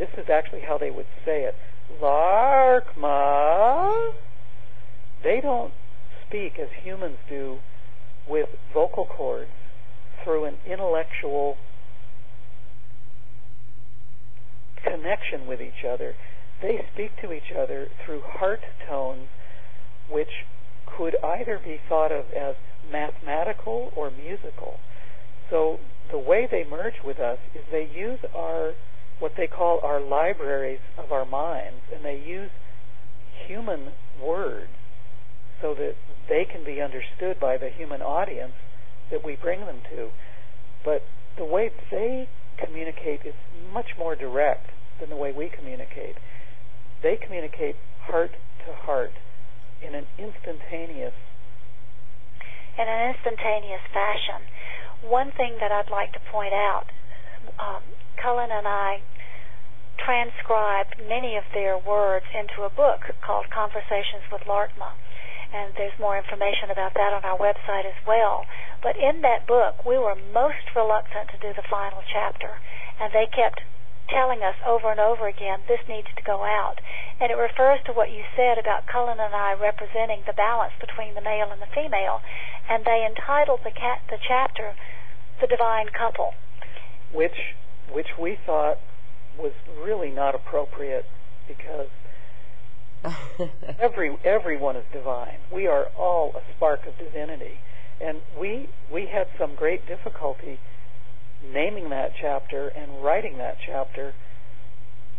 this is actually how they would say it, Laarkmaa. They don't speak as humans do with vocal cords through an intellectual connection with each other. They speak to each other through heart tones, which could either be thought of as mathematical or musical. So the way they merge with us is they use what they call our libraries of our minds, and they use human words so that they can be understood by the human audience that we bring them to. But the way they communicate is much more direct than the way we communicate. They communicate heart to heart in an instantaneous fashion. One thing that I'd like to point out, Cullen and I transcribed many of their words into a book called Conversations with Laarkmaa, and there's more information about that on our website as well. But in that book, we were most reluctant to do the final chapter, and they kept telling us over and over again, this needs to go out. And it refers to what you said about Cullen and I representing the balance between the male and the female, and they entitled the chapter The Divine Couple. Which we thought was really not appropriate, because everyone is divine. We are all a spark of divinity. And we had some great difficulty naming that chapter and writing that chapter.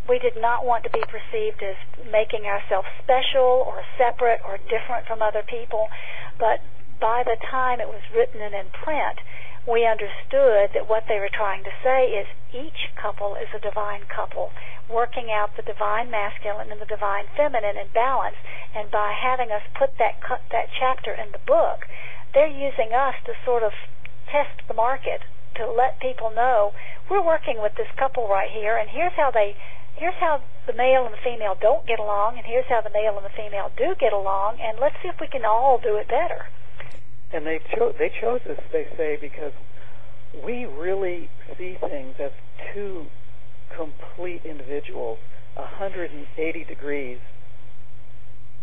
We did not want to be perceived as making ourselves special or separate or different from other people, but by the time it was written and in print, we understood that what they were trying to say is each couple is a divine couple, working out the divine masculine and the divine feminine in balance. And by having us put that chapter in the book, they're using us to sort of test the market, to let people know we're working with this couple right here, and here's how the male and the female don't get along, and here's how the male and the female do get along, and let's see if we can all do it better. And they chose us, they say, because we really see things as two complete individuals, 180 degrees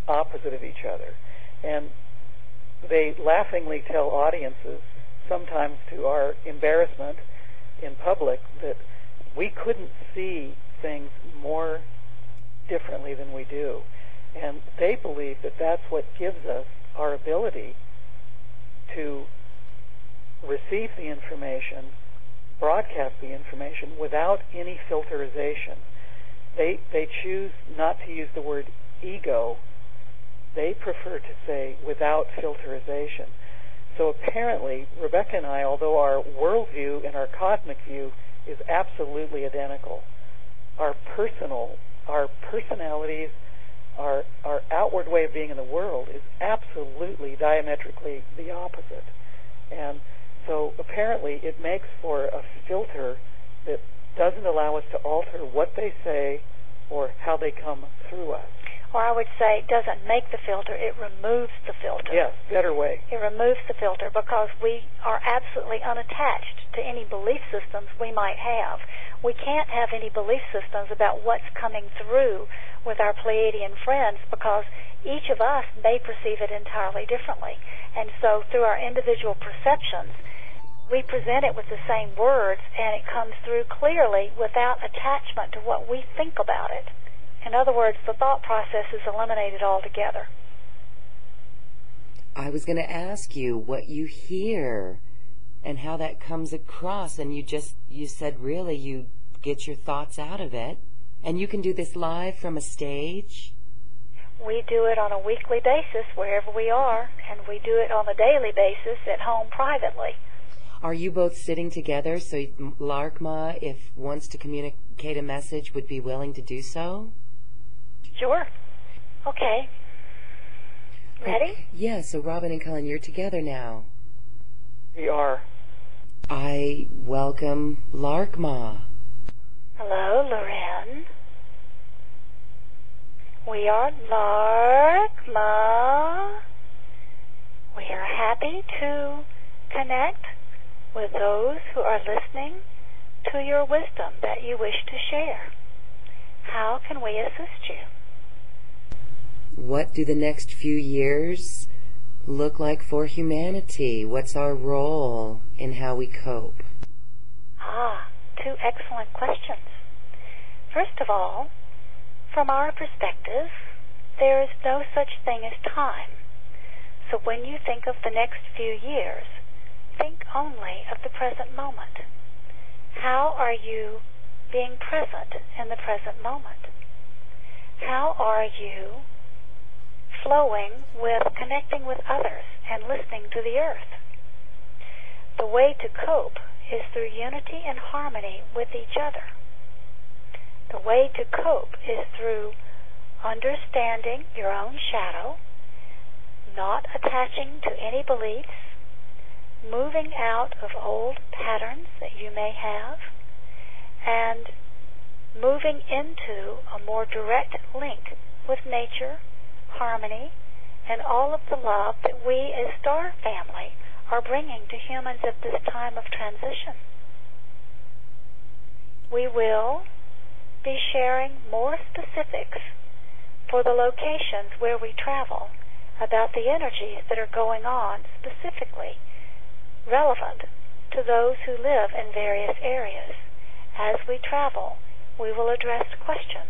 opposite of each other. And they laughingly tell audiences, sometimes to our embarrassment in public, that we couldn't see things more differently than we do. And they believe that that's what gives us our ability to receive the information, broadcast the information without any filterization. They choose not to use the word ego. They prefer to say without filterization. So apparently, Rebecca and I, although our worldview and our cosmic view is absolutely identical, our personalities, our outward way of being in the world is absolutely diametrically the opposite. And so apparently it makes for a filter that doesn't allow us to alter what they say or how they come through us. Or I would say it doesn't make the filter, it removes the filter. Yes, better way. It removes the filter because we are absolutely unattached to any belief systems we might have. We can't have any belief systems about what's coming through with our Pleiadian friends because each of us may perceive it entirely differently. And so through our individual perceptions, we present it with the same words, and it comes through clearly without attachment to what we think about it. In other words, the thought process is eliminated altogether. I was going to ask you what you hear and how that comes across, and you said really you get your thoughts out of it, and you can do this live from a stage? We do it on a weekly basis wherever we are, and we do it on a daily basis at home privately. Are you both sitting together so Laarkmaa, if wants to communicate a message, would be willing to do so? Sure. Okay. Ready? Okay. Yeah, so Robin and Cullen, you're together now. We are. I welcome Laarkmaa. Hello, Loren. We are Laarkmaa. We are happy to connect with those who are listening to your wisdom that you wish to share. how can we assist you? What do the next few years look like for humanity? What's our role in how we cope? Two excellent questions. First of all, from our perspective, there is no such thing as time. So when you think of the next few years, think only of the present moment. How are you being present in the present moment? How are you flowing with connecting with others and listening to the earth? The way to cope is through unity and harmony with each other. The way to cope is through understanding your own shadow, not attaching to any beliefs, moving out of old patterns that you may have, and moving into a more direct link with nature, harmony, and all of the love that we as Star Family are bringing to humans at this time of transition. We will be sharing more specifics for the locations where we travel about the energies that are going on specifically relevant to those who live in various areas. As we travel, we will address questions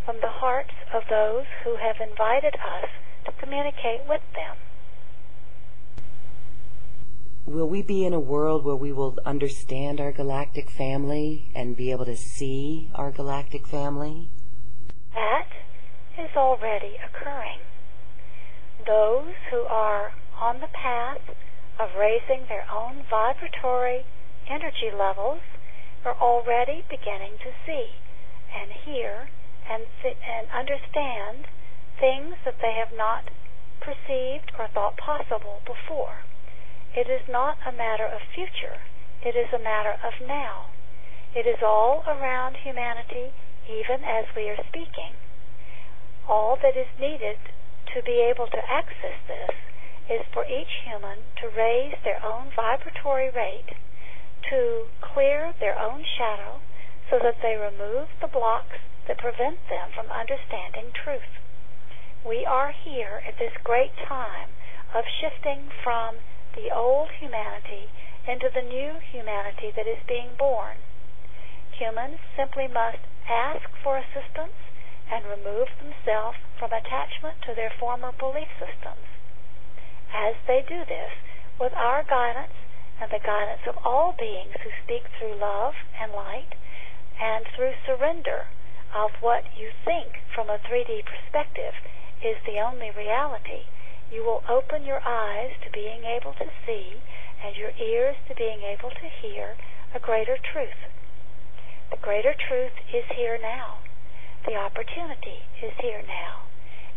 from the hearts of those who have invited us to communicate with them. Will we be in a world where we will understand our galactic family and be able to see our galactic family? That is already occurring. Those who are on the path of raising their own vibratory energy levels are already beginning to see and hear and understand things that they have not perceived or thought possible before. It is not a matter of future. It is a matter of now. It is all around humanity, even as we are speaking. All that is needed to be able to access this is for each human to raise their own vibratory rate, to clear their own shadow so that they remove the blocks that prevent them from understanding truth. We are here at this great time of shifting from the old humanity into the new humanity that is being born. Humans simply must ask for assistance and remove themselves from attachment to their former belief systems. As they do this, with our guidance and the guidance of all beings who speak through love and light, and through surrender of what you think from a 3D perspective is the only reality, you will open your eyes to being able to see and your ears to being able to hear a greater truth. The greater truth is here now. The opportunity is here now.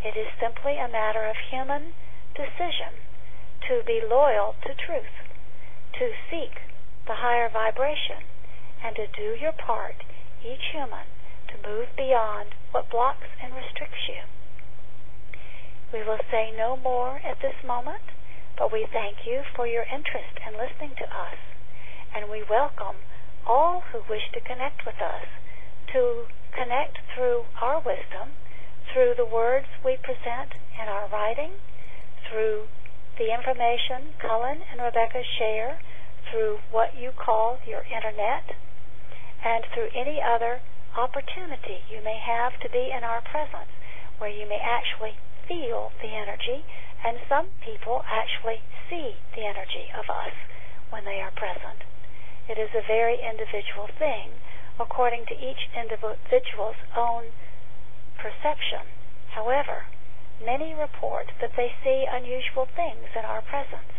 It is simply a matter of human decision to be loyal to truth, to seek the higher vibration, and to do your part, each human, to move beyond what blocks and restricts you. We will say no more at this moment, but we thank you for your interest in listening to us, and we welcome all who wish to connect with us, to connect through our wisdom, through the words we present in our writing, through the information Cullen and Rebecca share, through what you call your internet, and through any other opportunity you may have to be in our presence, where you may actually feel the energy, and some people actually see the energy of us when they are present. It is a very individual thing, according to each individual's own perception. However, many report that they see unusual things in our presence.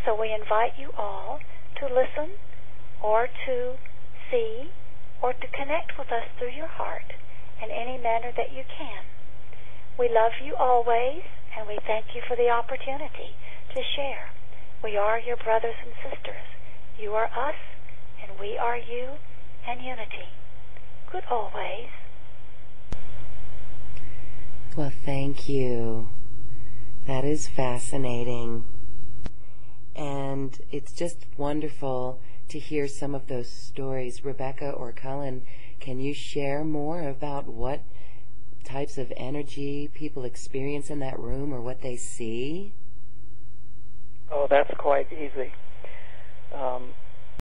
So we invite you all to listen or to see or to connect with us through your heart in any manner that you can. We love you always, and we thank you for the opportunity to share. We are your brothers and sisters. You are us, and we are you, and unity. Good always. Well, thank you. That is fascinating. And it's just wonderful to hear some of those stories. Rebecca or Cullen, Can you share more about what types of energy people experience in that room or what they see? Oh, that's quite easy.